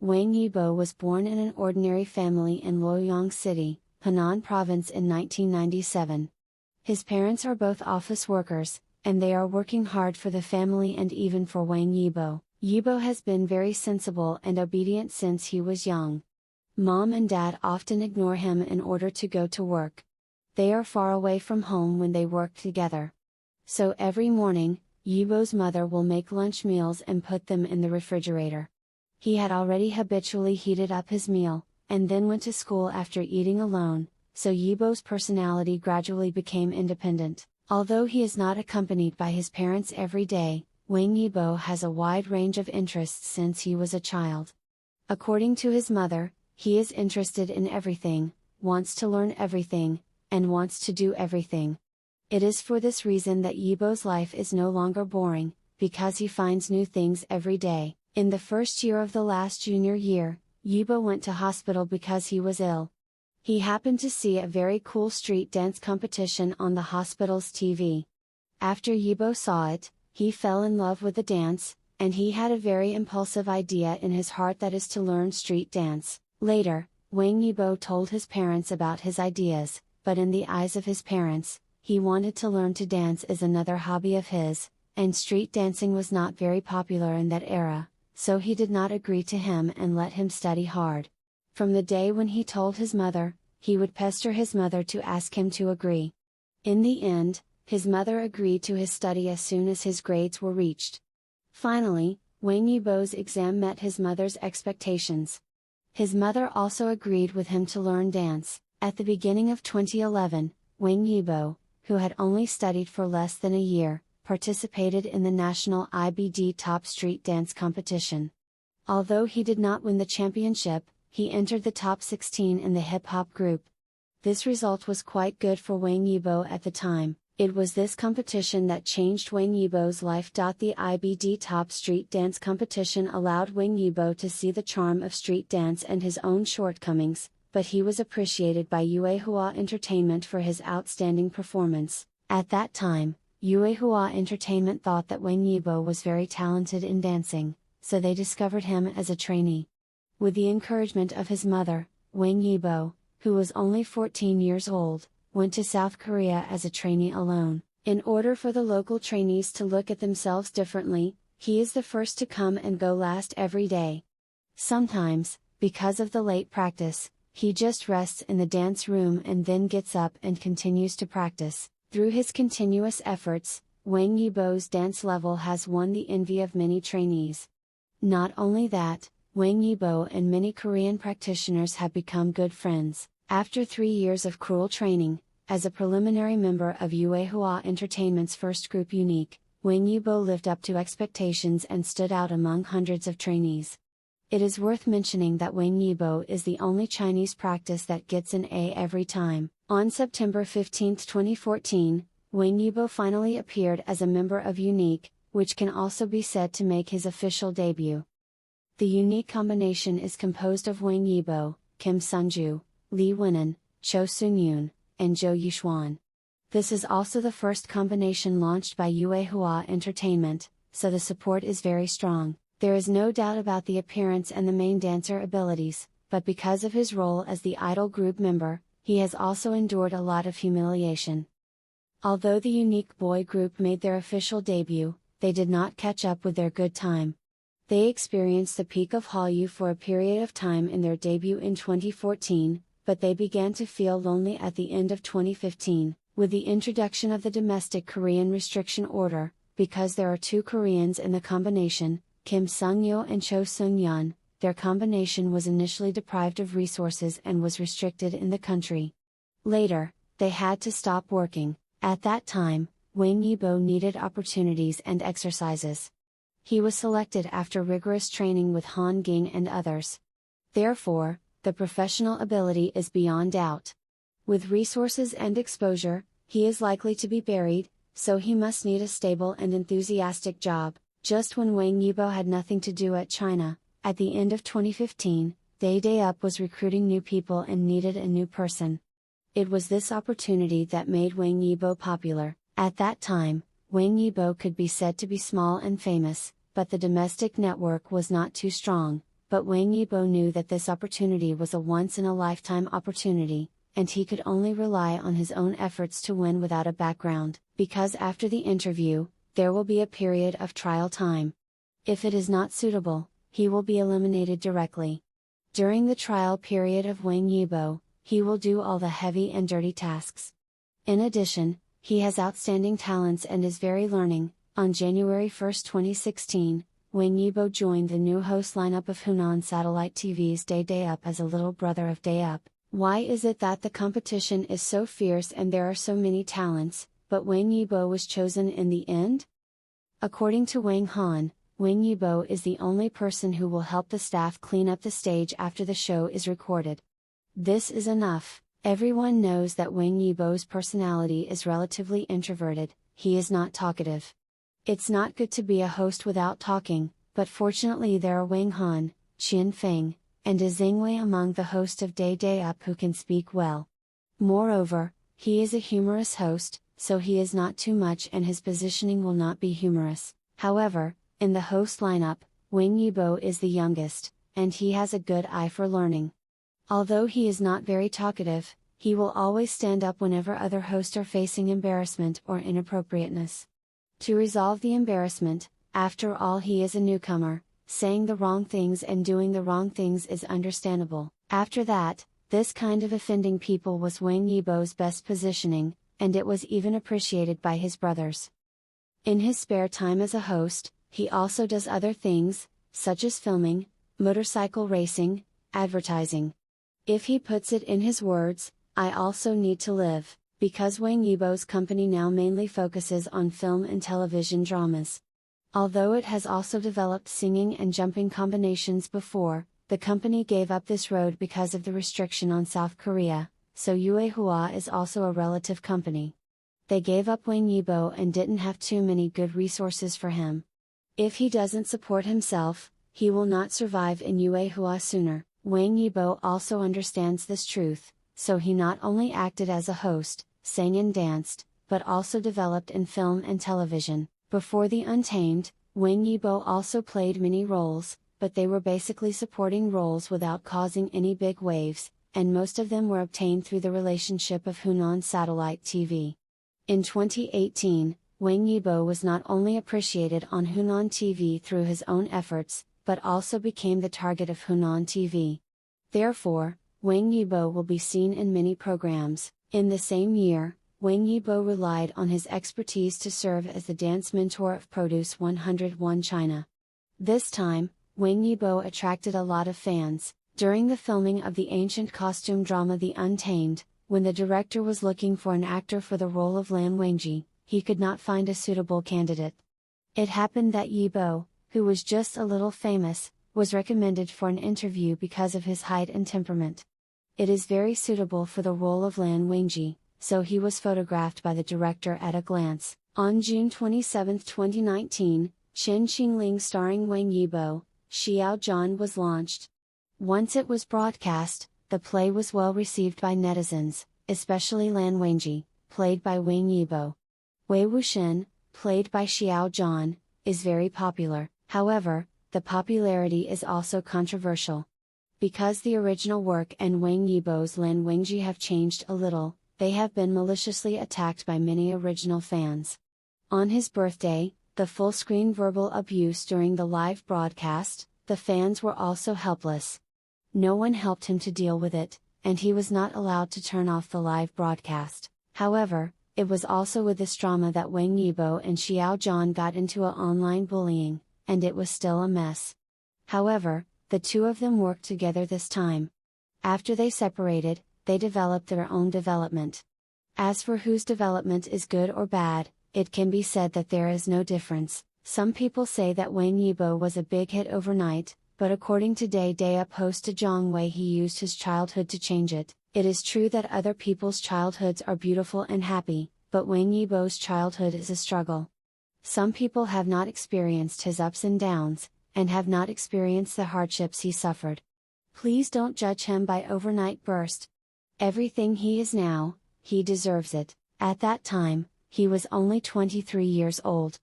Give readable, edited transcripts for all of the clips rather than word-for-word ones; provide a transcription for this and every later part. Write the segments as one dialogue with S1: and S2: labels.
S1: Wang Yibo was born in an ordinary family in Luoyang City, Henan Province in 1997. His parents are both office workers, and they are working hard for the family and even for Wang Yibo. Yibo has been very sensible and obedient since he was young. Mom and dad often ignore him in order to go to work. They are far away from home when they work together. So every morning, Yibo's mother will make lunch meals and put them in the refrigerator. He had already habitually heated up his meal, and then went to school after eating alone, so Yibo's personality gradually became independent. Although he is not accompanied by his parents every day, Wang Yibo has a wide range of interests since he was a child. According to his mother, he is interested in everything, wants to learn everything, and wants to do everything. It is for this reason that Yibo's life is no longer boring, because he finds new things every day. In the first year of the last junior year, Yibo went to hospital because he was ill. He happened to see a very cool street dance competition on the hospital's TV. After Yibo saw it, he fell in love with the dance, and he had a very impulsive idea in his heart, that is to learn street dance. Later, Wang Yibo told his parents about his ideas, but in the eyes of his parents, he wanted to learn to dance as another hobby of his, and street dancing was not very popular in that era. So he did not agree to him and let him study hard. From the day when he told his mother, he would pester his mother to ask him to agree. In the end, his mother agreed to his study as soon as his grades were reached. Finally, Wang Yibo's exam met his mother's expectations. His mother also agreed with him to learn dance. At the beginning of 2011, Wang Yibo, who had only studied for less than a year, participated in the national IBD Top Street Dance competition. Although he did not win the championship, he entered the top 16 in the hip-hop group. This result was quite good for Wang Yibo at the time. It was this competition that changed Wang Yibo's life. The IBD Top Street Dance competition allowed Wang Yibo to see the charm of street dance and his own shortcomings, but he was appreciated by Yuehua Entertainment for his outstanding performance. At that time, Yuehua Entertainment thought that Wang Yibo was very talented in dancing, so they discovered him as a trainee. With the encouragement of his mother, Wang Yibo, who was only 14 years old, went to South Korea as a trainee alone. In order for the local trainees to look at themselves differently, he is the first to come and go last every day. Sometimes, because of the late practice, he just rests in the dance room and then gets up and continues to practice. Through his continuous efforts, Wang Yibo's dance level has won the envy of many trainees. Not only that, Wang Yibo and many Korean practitioners have become good friends. After 3 years of cruel training, as a preliminary member of Yuehua Entertainment's first group Unique, Wang Yibo lived up to expectations and stood out among hundreds of trainees. It is worth mentioning that Wang Yibo is the only Chinese practice that gets an A every time. On September 15, 2014, Wang Yibo finally appeared as a member of Unique, which can also be said to make his official debut. The Unique combination is composed of Wang Yibo, Kim Sunju, Li Wenan, Cho Seung-yoon, and Zhou Yushuan. This is also the first combination launched by Yuehua Entertainment, so the support is very strong. There is no doubt about the appearance and the main dancer abilities, but because of his role as the idol group member, he has also endured a lot of humiliation. Although the Unique boy group made their official debut, they did not catch up with their good time. They experienced the peak of Hallyu for a period of time in their debut in 2014, but they began to feel lonely at the end of 2015, with the introduction of the domestic Korean restriction order. Because there are 2 Koreans in the combination, Kim Sung-yo and Cho Seung-yeon, their combination was initially deprived of resources and was restricted in the country. Later, they had to stop working. At that time, Wang Yibo needed opportunities and exercises. He was selected after rigorous training with Han Ging and others. Therefore, the professional ability is beyond doubt. With resources and exposure, he is likely to be buried, so he must need a stable and enthusiastic job. Just when Wang Yibo had nothing to do at China, at the end of 2015, Day Up was recruiting new people and needed a new person. It was this opportunity that made Wang Yibo popular. At that time, Wang Yibo could be said to be small and famous, but the domestic network was not too strong. but Wang Yibo knew that this opportunity was a once-in-a-lifetime opportunity, and he could only rely on his own efforts to win without a background, because after the interview, there will be a period of trial time. If it is not suitable, he will be eliminated directly. During the trial period of Wang Yibo, he will do all the heavy and dirty tasks. In addition, he has outstanding talents and is very learning. On January 1, 2016, Wang Yibo joined the new host lineup of Hunan Satellite TV's Day Up as a little brother of Day Up. Why is it that the competition is so fierce and there are so many talents, but Wang Yibo was chosen in the end? According to Wang Han, Wang Yibo is the only person who will help the staff clean up the stage after the show is recorded. This is enough. Everyone knows that Wang Yibo's personality is relatively introverted, he is not talkative. It's not good to be a host without talking, but fortunately there are Wang Han, Qian Feng, and De Xingwei among the hosts of Day Up who can speak well. Moreover, he is a humorous host, so he is not too much and his positioning will not be humorous. However, in the host lineup, Wang Yibo is the youngest, and he has a good eye for learning. Although he is not very talkative, he will always stand up whenever other hosts are facing embarrassment or inappropriateness. To resolve the embarrassment, after all he is a newcomer, saying the wrong things and doing the wrong things is understandable. After that, this kind of offending people was Wang Yibo's best positioning, and it was even appreciated by his brothers. In his spare time as a host, he also does other things, such as filming, motorcycle racing, advertising. If he puts it in his words, I also need to live, because Wang Yibo's company now mainly focuses on film and television dramas. Although it has also developed singing and jumping combinations before, the company gave up this road because of the restriction on South Korea, so Yuehua is also a relative company. They gave up Wang Yibo and didn't have too many good resources for him. If he doesn't support himself, he will not survive in Yuehua sooner. Wang Yibo also understands this truth, so he not only acted as a host, sang and danced, but also developed in film and television. Before The Untamed, Wang Yibo also played many roles, but they were basically supporting roles without causing any big waves, and most of them were obtained through the relationship of Hunan Satellite TV. In 2018, Wang Yibo was not only appreciated on Hunan TV through his own efforts, but also became the target of Hunan TV. Therefore, Wang Yibo will be seen in many programs. In the same year, Wang Yibo relied on his expertise to serve as the dance mentor of Produce 101 China. This time, Wang Yibo attracted a lot of fans. During the filming of the ancient costume drama The Untamed, when the director was looking for an actor for the role of Lan Wangji, he could not find a suitable candidate. It happened that Yibo, who was just a little famous, was recommended for an interview because of his height and temperament. It is very suitable for the role of Lan Wangji, so he was photographed by the director at a glance. On June 27, 2019, Chen Qingling starring Wang Yibo, Xiao Zhan was launched. Once it was broadcast, the play was well received by netizens, especially Lan Wangji, played by Wang Yibo. Wei Wuxian, played by Xiao Zhan, is very popular. However, the popularity is also controversial. Because the original work and Wang Yibo's Lan Wangji have changed a little, they have been maliciously attacked by many original fans. On his birthday, the full-screen verbal abuse during the live broadcast, the fans were also helpless. No one helped him to deal with it, and he was not allowed to turn off the live broadcast. However, it was also with this drama that Wang Yibo and Xiao Zhan got into a online bullying, and it was still a mess. However, the two of them worked together this time. After they separated, they developed their own development. As for whose development is good or bad, it can be said that there is no difference. Some people say that Wang Yibo was a big hit overnight, but according to Day Up host Zhang Wei, he used his childhood to change it. It is true that other people's childhoods are beautiful and happy, but Wang Yibo's childhood is a struggle. Some people have not experienced his ups and downs, and have not experienced the hardships he suffered. Please don't judge him by overnight burst. Everything he is now, he deserves it. At that time, he was only 23 years old.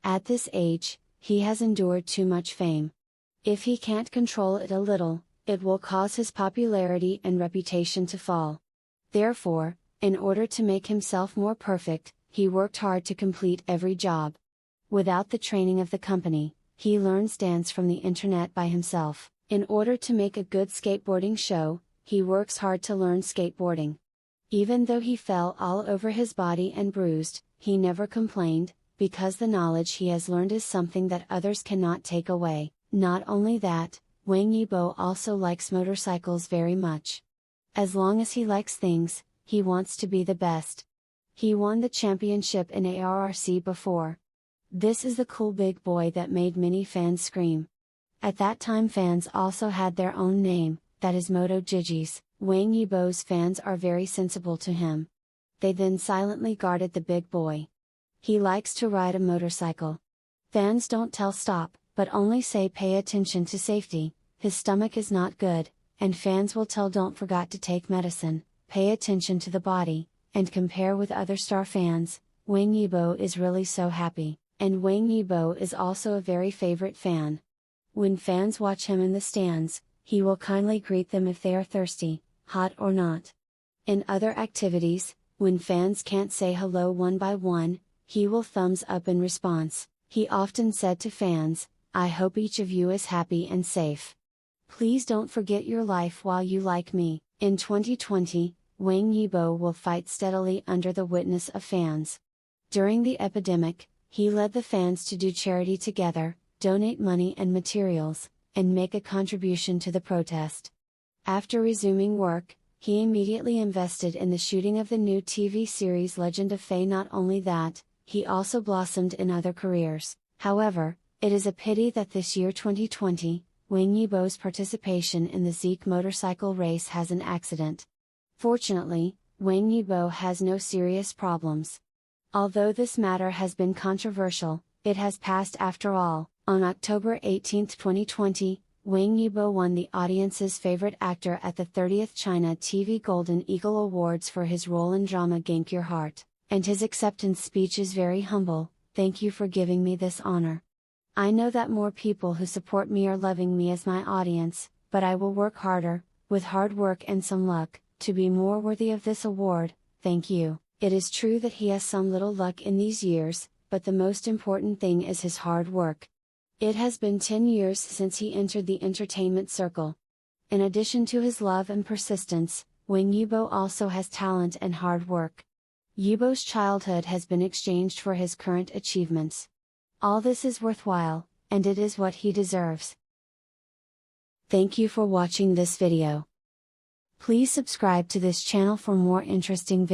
S1: At this age, he has endured too much fame. If he can't control it a little, it will cause his popularity and reputation to fall. Therefore, in order to make himself more perfect, he worked hard to complete every job. Without the training of the company, he learns dance from the internet by himself. In order to make a good skateboarding show, he works hard to learn skateboarding. Even though he fell all over his body and bruised, he never complained, because the knowledge he has learned is something that others cannot take away. Not only that, Wang Yibo also likes motorcycles very much. As long as he likes things, he wants to be the best. He won the championship in ARRC before. This is the cool big boy that made many fans scream. At that time fans also had their own name, that is Moto Jijis. Wang Yibo's fans are very sensible to him. They then silently guarded the big boy. He likes to ride a motorcycle. Fans don't tell stop, but only say pay attention to safety, his stomach is not good, and fans will tell don't forget to take medicine, pay attention to the body, and compare with other star fans. Wang Yibo is really so happy, and Wang Yibo is also a very favorite fan. When fans watch him in the stands, he will kindly greet them if they are thirsty, hot or not. In other activities, when fans can't say hello one by one, he will thumbs up in response. He often said to fans, "I hope each of you is happy and safe. Please don't forget your life while you like me." In 2020, Wang Yibo will fight steadily under the witness of fans. During the epidemic, he led the fans to do charity together, donate money and materials, and make a contribution to the protest. After resuming work, he immediately invested in the shooting of the new TV series Legend of Faye. Not only that, he also blossomed in other careers. However, it is a pity that this year 2020, Wang Yibo's participation in the Zeek motorcycle race has an accident. Fortunately, Wang Yibo has no serious problems. Although this matter has been controversial, it has passed after all. On October 18, 2020, Wang Yibo won the audience's favorite actor at the 30th China TV Golden Eagle Awards for his role in drama Gank Your Heart, and his acceptance speech is very humble. "Thank you for giving me this honor. I know that more people who support me are loving me as my audience, but I will work harder, with hard work and some luck, to be more worthy of this award. Thank you." It is true that he has some little luck in these years, but the most important thing is his hard work. It has been 10 years since he entered the entertainment circle. In addition to his love and persistence, Wang Yibo also has talent and hard work. Yibo's childhood has been exchanged for his current achievements. All this is worthwhile, and it is what he deserves. Thank you for watching this video. Please subscribe to this channel for more interesting videos.